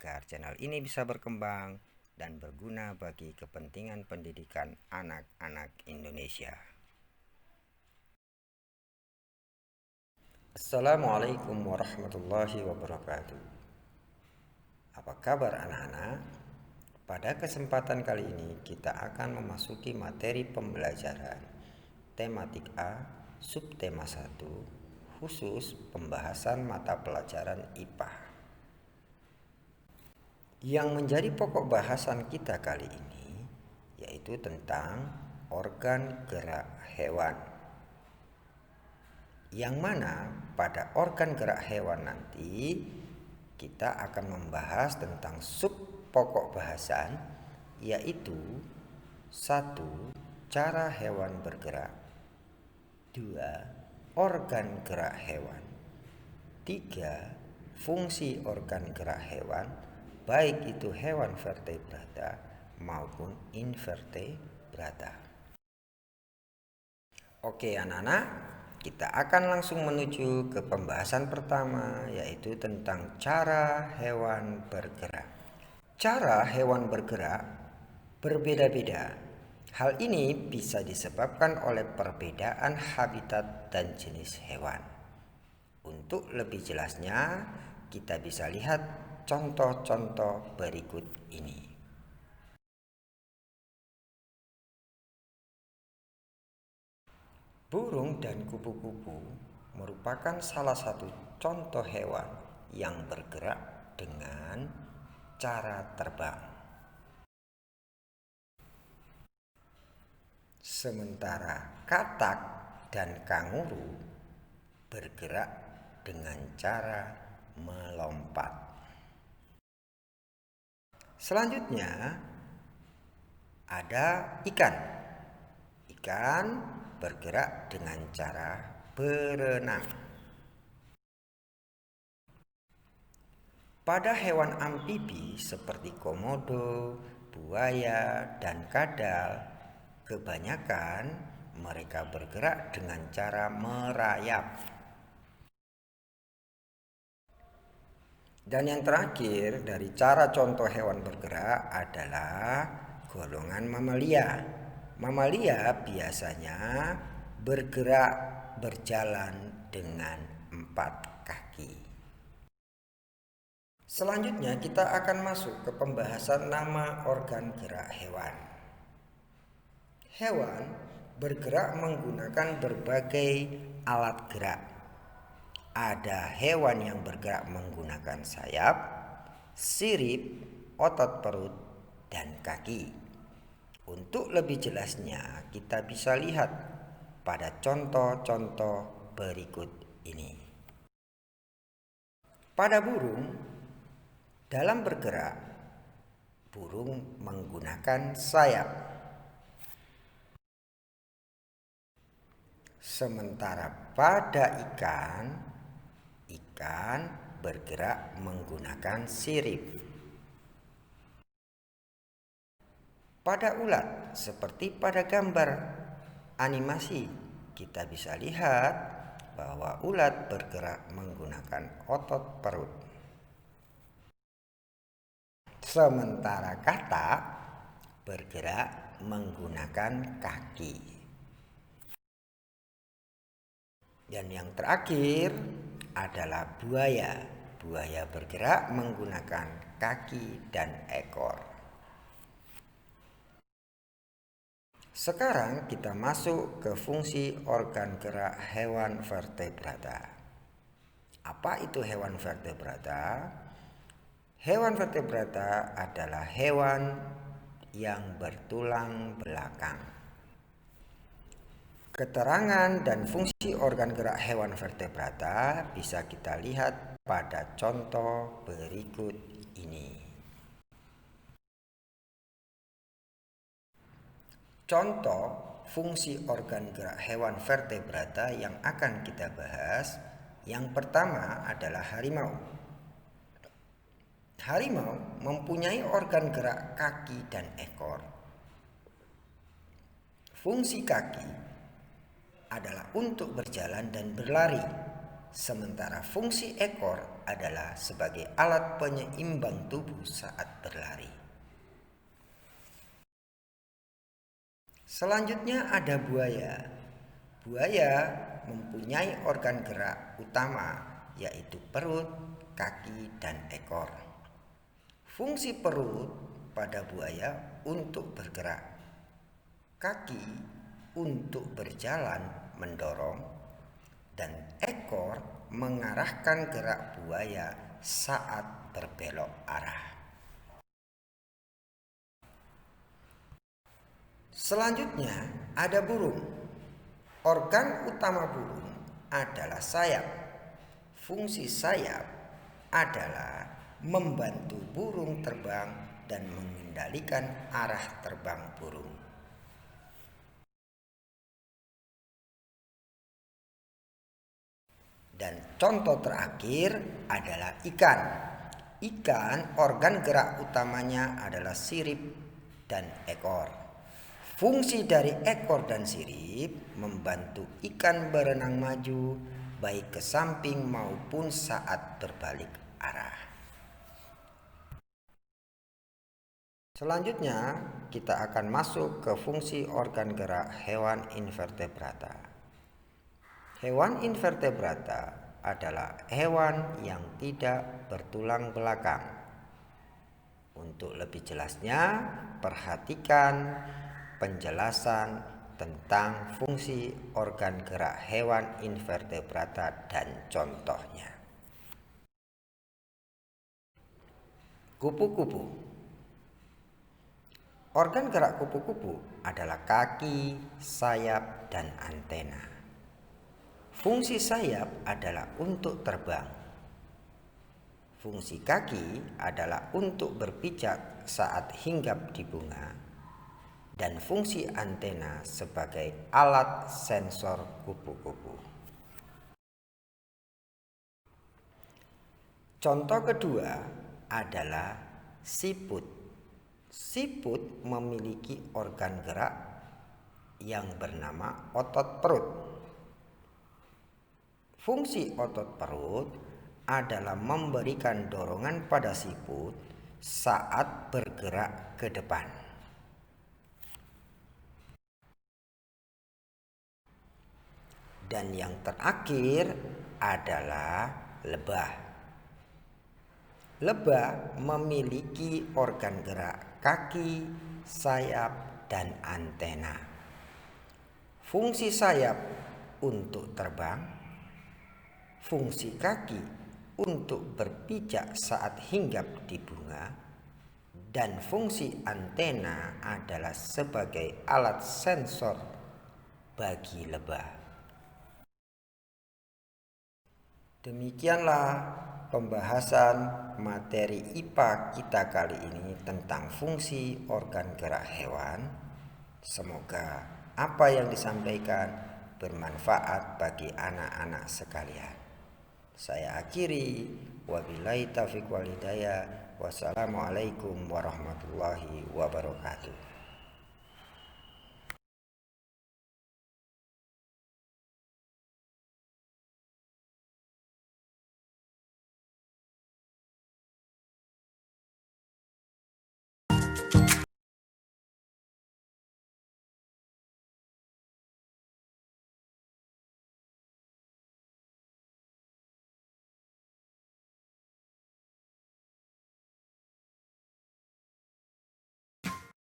agar channel ini bisa berkembang dan berguna bagi kepentingan pendidikan anak-anak Indonesia. Assalamualaikum warahmatullahi wabarakatuh. Apa kabar anak-anak? Pada kesempatan kali ini kita akan memasuki materi pembelajaran tematik A, subtema 1, khusus pembahasan mata pelajaran IPA. Yang menjadi pokok bahasan kita kali ini yaitu tentang organ gerak hewan. Yang mana pada organ gerak hewan nanti kita akan membahas tentang sub pokok bahasan, yaitu 1. Cara hewan bergerak, 2. Organ gerak hewan, 3. Fungsi organ gerak hewan, baik itu hewan vertebrata maupun invertebrata. Oke anak-anak, kita akan langsung menuju ke pembahasan pertama, yaitu tentang cara hewan bergerak. Cara hewan bergerak berbeda-beda. Hal ini bisa disebabkan oleh perbedaan habitat dan jenis hewan. Untuk lebih jelasnya, kita bisa lihat contoh-contoh berikut ini. Burung dan kupu-kupu merupakan salah satu contoh hewan yang bergerak dengan cara terbang. Sementara katak dan kanguru bergerak dengan cara melompat. Selanjutnya ada ikan. Ikan bergerak dengan cara berenang. Pada hewan amfibi seperti komodo, buaya, dan kadal, kebanyakan mereka bergerak dengan cara merayap. Dan yang terakhir dari cara contoh hewan bergerak adalah golongan mamalia. Mamalia biasanya bergerak berjalan dengan 4 kaki. Selanjutnya kita akan masuk ke pembahasan nama organ gerak hewan. Hewan bergerak menggunakan berbagai alat gerak. Ada hewan yang bergerak menggunakan sayap, sirip, otot perut, dan kaki. Untuk lebih jelasnya, kita bisa lihat pada contoh-contoh berikut ini. Pada burung, dalam bergerak, burung menggunakan sayap. Sementara pada ikan bergerak menggunakan sirip. Pada ulat, seperti pada gambar animasi, kita bisa lihat bahwa ulat bergerak menggunakan otot perut. Sementara katak bergerak menggunakan kaki. Dan yang terakhir adalah buaya. Buaya bergerak menggunakan kaki dan ekor. Sekarang kita masuk ke fungsi organ gerak hewan vertebrata. Apa itu hewan vertebrata? Hewan vertebrata adalah hewan yang bertulang belakang. Keterangan dan fungsi organ gerak hewan vertebrata bisa kita lihat pada contoh berikut ini. Contoh fungsi organ gerak hewan vertebrata yang akan kita bahas. Yang pertama adalah harimau. Harimau mempunyai organ gerak kaki dan ekor. Fungsi kaki adalah untuk berjalan dan berlari, sementara fungsi ekor adalah sebagai alat penyeimbang tubuh saat berlari. Selanjutnya ada buaya. Buaya mempunyai organ gerak utama, yaitu perut, kaki, dan ekor. Fungsi perut pada buaya untuk bergerak, kaki untuk berjalan mendorong, dan ekor mengarahkan gerak buaya saat berbelok arah. Selanjutnya ada burung. Organ utama burung adalah sayap. Fungsi sayap adalah membantu burung terbang dan mengendalikan arah terbang burung. Dan contoh terakhir adalah ikan. Ikan organ gerak utamanya adalah sirip dan ekor. Fungsi dari ekor dan sirip membantu ikan berenang maju baik ke samping maupun saat berbalik arah. Selanjutnya kita akan masuk ke fungsi organ gerak hewan invertebrata. Hewan invertebrata adalah hewan yang tidak bertulang belakang. Untuk lebih jelasnya, perhatikan penjelasan tentang fungsi organ gerak hewan invertebrata dan contohnya. Kupu-kupu. Organ gerak kupu-kupu adalah kaki, sayap, dan antena. Fungsi sayap adalah untuk terbang. Fungsi kaki adalah untuk berpijak saat hinggap di bunga. Dan fungsi antena sebagai alat sensor kupu-kupu. Contoh kedua adalah siput. Siput memiliki organ gerak yang bernama otot perut. Fungsi otot perut adalah memberikan dorongan pada siput saat bergerak ke depan. Dan yang terakhir adalah lebah. Lebah memiliki organ gerak kaki, sayap, dan antena. Fungsi sayap untuk terbang. Fungsi kaki untuk berpijak saat hinggap di bunga, dan fungsi antena adalah sebagai alat sensor bagi lebah. Demikianlah pembahasan materi IPA kita kali ini tentang fungsi organ gerak hewan. Semoga apa yang disampaikan bermanfaat bagi anak-anak sekalian. Saya akhiri, wabillahi taufiq wal hidayah. Wassalamualaikum warahmatullahi wabarakatuh.